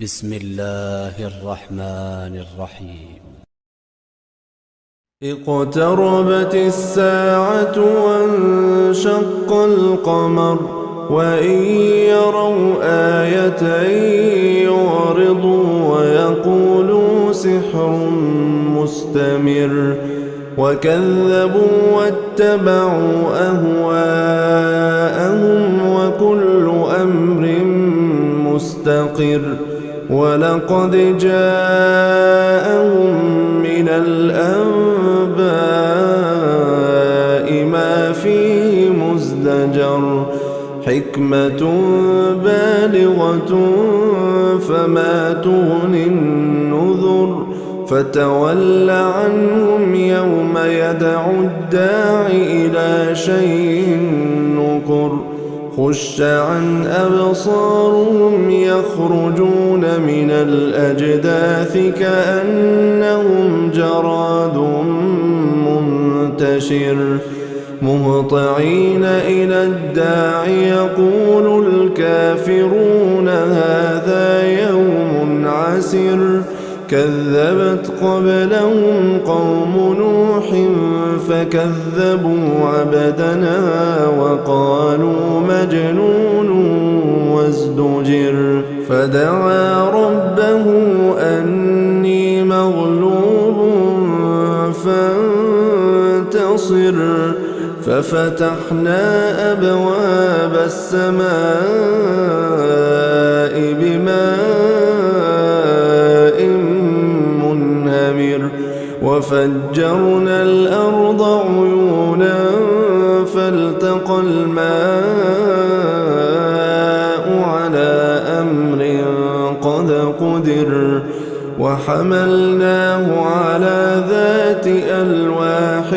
بسم الله الرحمن الرحيم. اقتربت الساعة وانشق القمر وإن يروا آية يعرضوا ويقولوا سحر مستمر وكذبوا واتبعوا أهواءهم وكل أمر مستقر ولقد جاءهم من الأنباء ما فيه مزدجر حكمة بالغة فما تغني النذر فتول عنهم يوم يدعو الداع إلى شيء نكر خش عن أبصارهم يخرجون من الأجداث كأنهم جراد منتشر مهطعين إلى الداع يقول الكافرون هذا يوم عسر كذبت قبلهم قوم نوح فكذبوا عبدنا وقالوا مجنون وازدجر فدعا ربه أني مغلوب فانتصر ففتحنا أبواب السماء بماء منهمر وفجرنا الأرض عيونا فالتقى الماء على أمر قد قدر وحملناه على ذات ألواح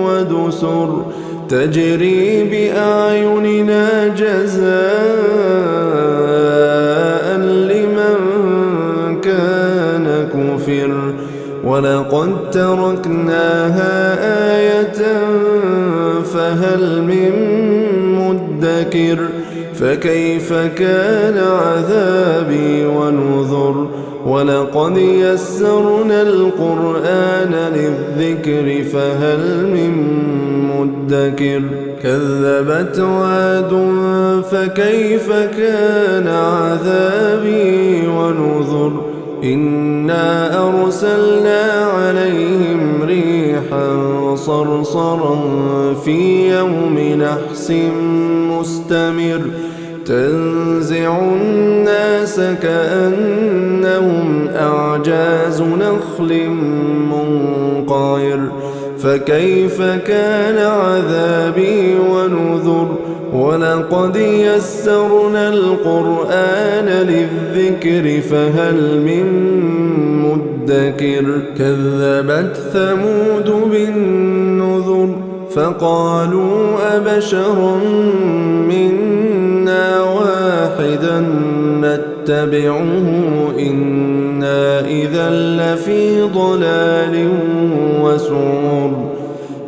ودسر تجري بأعيننا جزاء لمن كان كفر ولقد تركناها آية فهل من مدكر فكيف كان عذابي ونذر ولقد يسرنا القرآن للذكر فهل من مدكر كذبت عاد فكيف كان عذابي ونذر إنا أرسلنا عليهم ريحا صرصرا في يوم نحس مستمر تنزع الناس كأنهم أعجاز نخل منقعر فكيف كان عذابي ونذر ولقد يسرنا القرآن للذكر فهل من مدكر كذبت ثمود بالنذر فقالوا أبشرا منا واحدا نتبعه إنا إذا لفي ضلال وسعر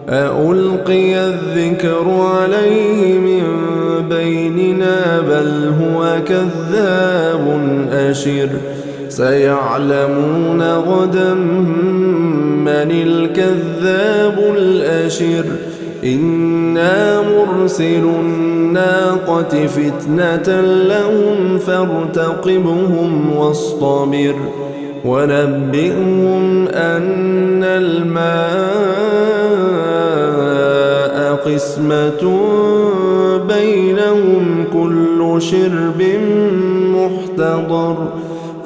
أألقي الذكر عليه من بيننا بل هو كذاب أشر سيعلمون غدا من الكذاب الأشر إنا مرسل الناقة فتنة لهم فارتقبهم واصطبر ونبئهم أن الماء قسمة بينهم كل شرب محتضر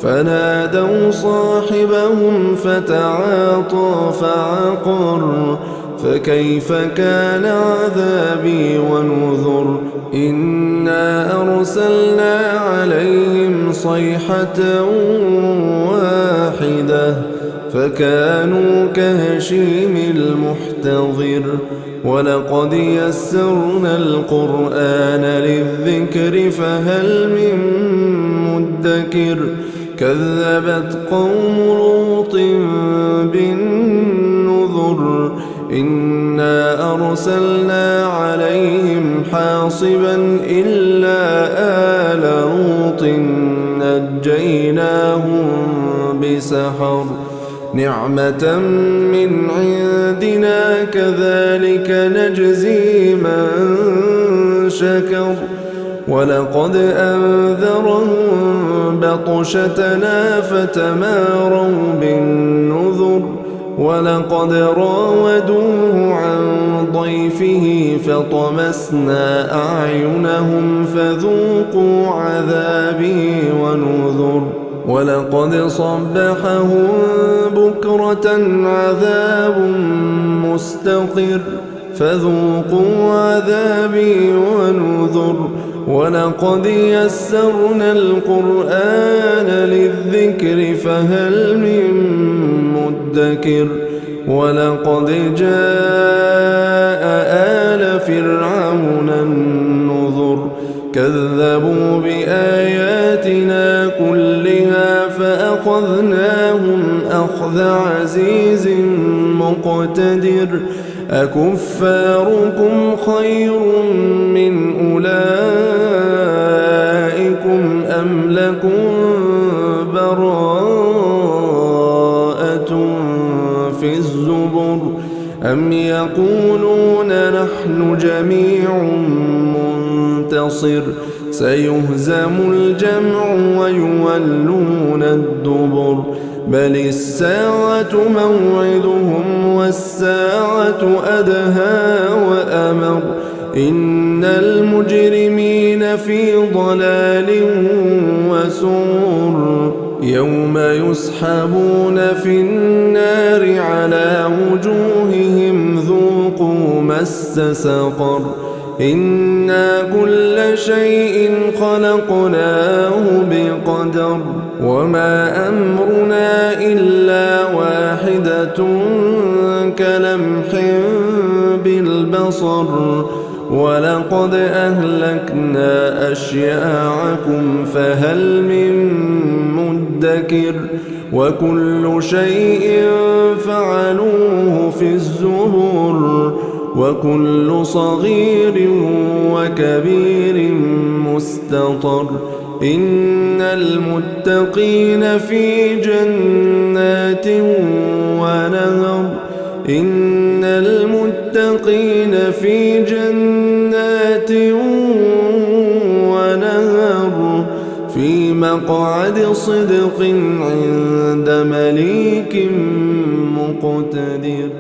فنادوا صاحبهم فتعاطى فعقر فكيف كان عذابي ونذر إنا أرسلنا عليهم صيحة واحدة فكانوا كهشيم المحتضر ولقد يسرنا القرآن للذكر فهل من مدكر كذبت قوم لوط بالنذر إنا أرسلنا عليهم حاصبا إلا آل لوط ونجيناهم بسحر نعمة من عندنا كذلك نجزي من شكر ولقد أنذرهم بطشتنا فتماروا بالنذر ولقد راودوه عن ضيفه فطمسنا أعينهم فذوقوا عذابي ونذر ولقد صبحهم بكرة عذاب مستقر فذوقوا عذابي ونذر ولقد يسرنا القرآن للذكر فهل من مدكر ولقد جاء آل فرعون النذر كذبوا بآياتنا كلها فأخذناهم أخذ عزيز مقتدر أكفاركم خير من أولئكم أم لكم براءة في الزبر أم يقولون نحن جميع منتصر سيهزم الجمع ويولون الدبر بل الساعة موعدهم والساعة أدهى وأمر إن المجرمين في ضلال وسعر يوم يسحبون في النار على وجوههم ذوقوا مس سقر إنا كل شيء خلقناه بقدر وما أمرنا إلا واحدة كلمح بالبصر ولقد أهلكنا أشياعكم فهل من مدكر وكل شيء فعلوه في الزبر وكل صغير وكبير مستطر إن المتقين في جنات ونهر إن المتقين في جنات ونهر في مقعد صدق عند مليك مقتدر.